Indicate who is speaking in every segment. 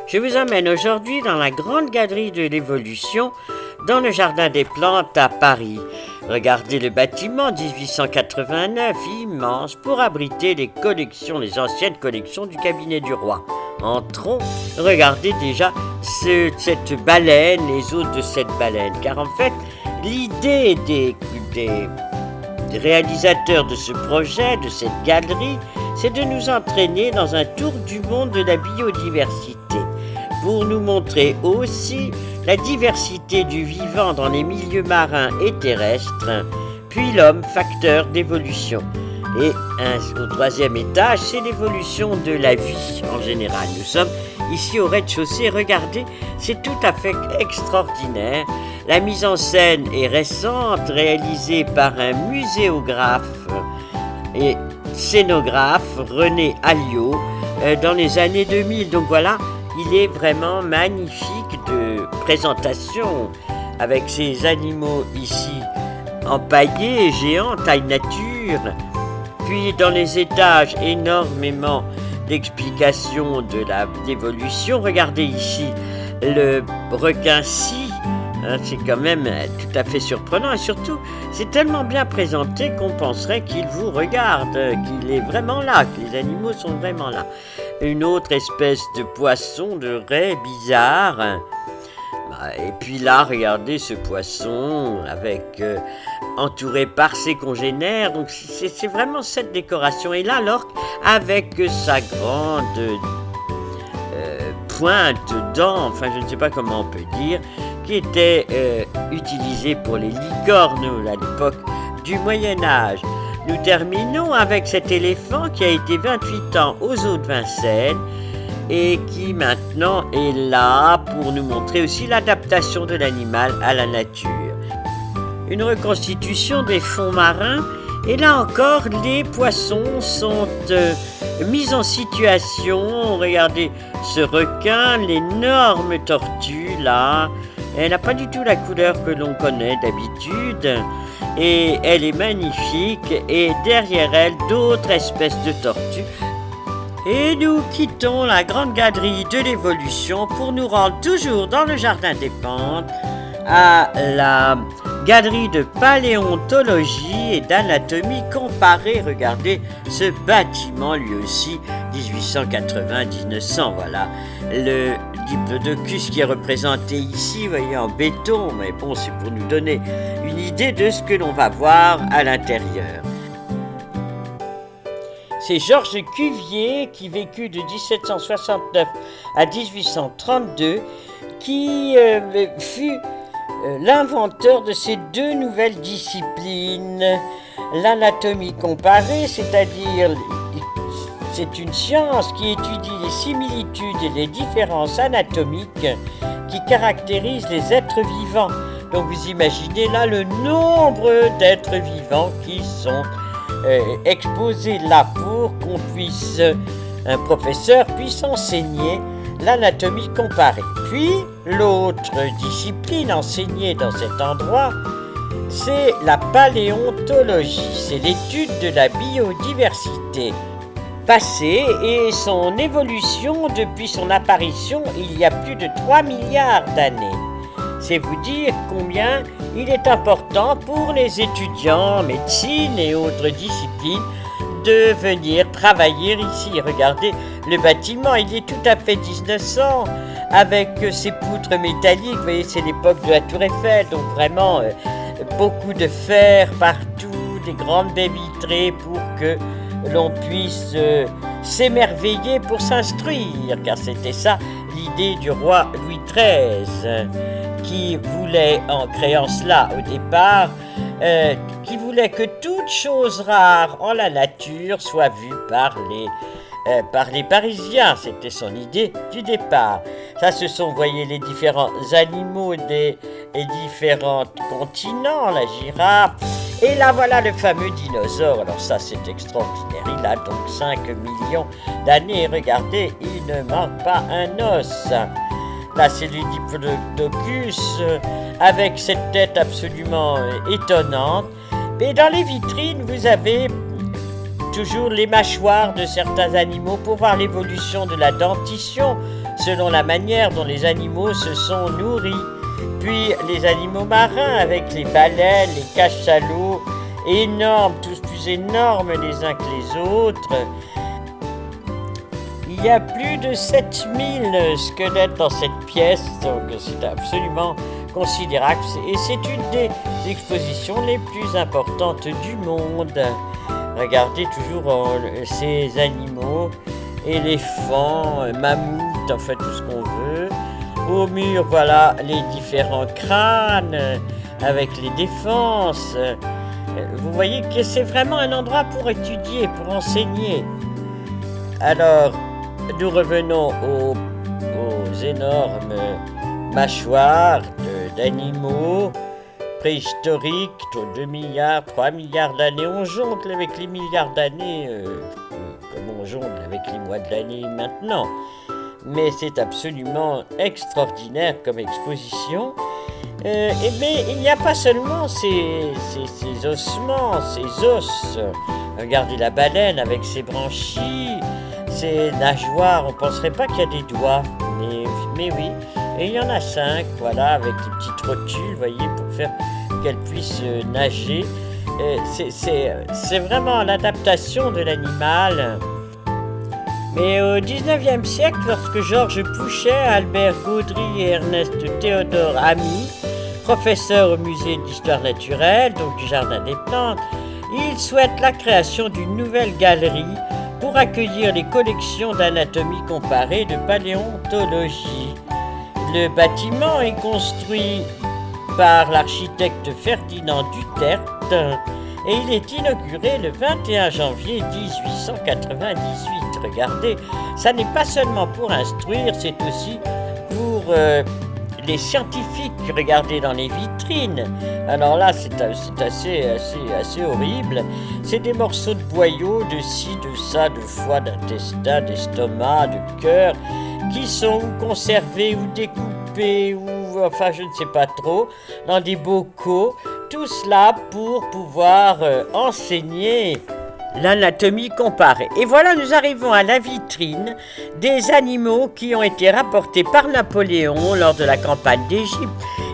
Speaker 1: Je vous emmène aujourd'hui dans la grande galerie de l'évolution, dans le Jardin des Plantes à Paris. Regardez le bâtiment 1889, immense, pour abriter les anciennes collections du cabinet du roi. Entrons, regardez déjà cette baleine, les os de cette baleine, car en fait, l'idée des réalisateurs de ce projet, de cette galerie, c'est de nous entraîner dans un tour du monde de la biodiversité, pour nous montrer aussi la diversité du vivant dans les milieux marins et terrestres, puis l'homme, facteur d'évolution. Et au troisième étage, c'est l'évolution de la vie en général. Nous sommes ici au rez-de-chaussée. Regardez, c'est tout à fait extraordinaire. La mise en scène est récente, réalisée par un muséographe et scénographe, René Alliot, dans les années 2000. Donc voilà, il est vraiment magnifique de présentation avec ces animaux ici empaillés, géants, taille nature. Puis dans les étages, énormément d'explications de l'évolution. Regardez ici le requin-scie, c'est quand même tout à fait surprenant et surtout c'est tellement bien présenté qu'on penserait qu'il vous regarde, qu'il est vraiment là, que les animaux sont vraiment là. Une autre espèce de poisson, de raie bizarre. Et puis là, regardez ce poisson entouré par ses congénères. Donc c'est vraiment cette décoration. Et là, l'orque avec sa grande pointe, dent, enfin je ne sais pas comment on peut dire, qui était utilisée pour les licornes à l'époque du Moyen-Âge. Nous terminons avec cet éléphant qui a été 28 ans aux eaux de Vincennes et qui maintenant est là pour nous montrer aussi l'adaptation de l'animal à la nature. Une reconstitution des fonds marins, et là encore les poissons sont mis en situation. Regardez ce requin, l'énorme tortue là, elle n'a pas du tout la couleur que l'on connaît d'habitude et elle est magnifique, et derrière elle d'autres espèces de tortues. Et nous quittons la grande galerie de l'évolution pour nous rendre toujours dans le Jardin des Plantes à la galerie de paléontologie et d'anatomie comparée. Regardez ce bâtiment, lui aussi 1880-1900. Voilà le diplodocus qui est représenté ici, vous voyez, en béton, mais bon, c'est pour nous donner une idée de ce que l'on va voir à l'intérieur. C'est Georges Cuvier qui vécut de 1769 à 1832 qui fut l'inventeur de ces deux nouvelles disciplines. L'anatomie comparée, c'est-à-dire c'est une science qui étudie les similitudes et les différences anatomiques qui caractérisent les êtres vivants. Donc vous imaginez là le nombre d'êtres vivants qui sont exposés là pour un professeur puisse enseigner l'anatomie comparée. Puis l'autre discipline enseignée dans cet endroit, c'est la paléontologie, c'est l'étude de la biodiversité passée et son évolution depuis son apparition il y a plus de 3 milliards d'années. C'est vous dire combien il est important pour les étudiants en médecine et autres disciplines de venir travailler ici. Regardez le bâtiment, il est tout à fait 1900 avec ses poutres métalliques. Vous voyez, c'est l'époque de la Tour Eiffel, donc vraiment beaucoup de fer partout, des grandes baies vitrées pour que l'on puisse s'émerveiller pour s'instruire, car c'était ça l'idée du roi Louis XIII. Qui voulait, en créant cela au départ, qui voulait que toute chose rare en la nature soit vue par les Parisiens. C'était son idée du départ. Ça, ce sont, vous voyez, les différents animaux des différents continents, la girafe. Et là, voilà le fameux dinosaure. Alors ça, c'est extraordinaire. Il a donc 5 millions d'années. Regardez, il ne manque pas un os. Là, c'est le diplodocus avec cette tête absolument étonnante. Et dans les vitrines, vous avez toujours les mâchoires de certains animaux pour voir l'évolution de la dentition selon la manière dont les animaux se sont nourris. Puis les animaux marins avec les baleines, les cachalots, énormes, tous plus énormes les uns que les autres. Il y a plus de 7000 squelettes dans cette pièce, donc c'est absolument considérable. Et c'est une des expositions les plus importantes du monde. Regardez toujours ces animaux, éléphants, mammouths, en fait tout ce qu'on veut. Au mur, voilà les différents crânes avec les défenses. Vous voyez que c'est vraiment un endroit pour étudier, pour enseigner. Alors, nous revenons aux énormes mâchoires d'animaux préhistoriques, 2 milliards, 3 milliards d'années. On jongle avec les milliards d'années, comme on jongle avec les mois de l'année maintenant. Mais c'est absolument extraordinaire comme exposition. Mais il n'y a pas seulement ces ossements, ces os. Regardez la baleine avec ses branchies, ses nageoires. On ne penserait pas qu'il y a des doigts, mais oui. Et il y en a 5, voilà, avec les petites rotules, voyez, pour faire qu'elle puisse nager. C'est vraiment l'adaptation de l'animal. Mais au XIXe siècle, lorsque Georges Pouchet, Albert Gaudry et Ernest Théodore Ami, professeurs au musée d'histoire naturelle, donc du Jardin des Plantes, ils souhaitent la création d'une nouvelle galerie pour accueillir les collections d'anatomie comparée de paléontologie. Le bâtiment est construit par l'architecte Ferdinand Duterte et il est inauguré le 21 janvier 1898. Regardez, ça n'est pas seulement pour instruire, c'est aussi pour les scientifiques. Regardez dans les vitrines. Alors là, c'est assez horrible. C'est des morceaux de boyaux, de ci, de ça, de foie, d'intestin, d'estomac, de cœur, qui sont conservés ou découpés, ou enfin je ne sais pas trop, dans des bocaux. Tout cela pour pouvoir enseigner l'anatomie comparée. Et voilà, nous arrivons à la vitrine des animaux qui ont été rapportés par Napoléon lors de la campagne d'Égypte.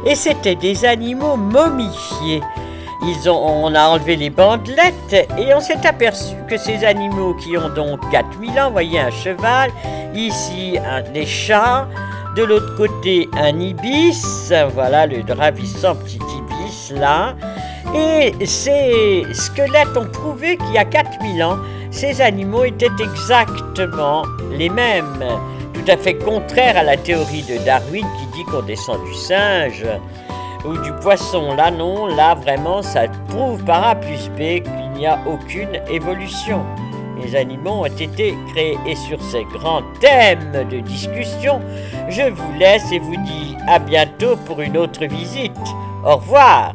Speaker 1: Et c'était des animaux momifiés. On a enlevé les bandelettes et on s'est aperçu que ces animaux qui ont donc 4000 ans, vous voyez un cheval, ici des chats, de l'autre côté un ibis, voilà le ravissant petit ibis là. Et ces squelettes ont prouvé qu'il y a 4000 ans, ces animaux étaient exactement les mêmes. Tout à fait contraire à la théorie de Darwin qui dit qu'on descend du singe ou du poisson. Là non, là vraiment ça prouve par A plus B qu'il n'y a aucune évolution. Les animaux ont été créés et sur ces grands thèmes de discussion, je vous laisse et vous dis à bientôt pour une autre visite. Au revoir.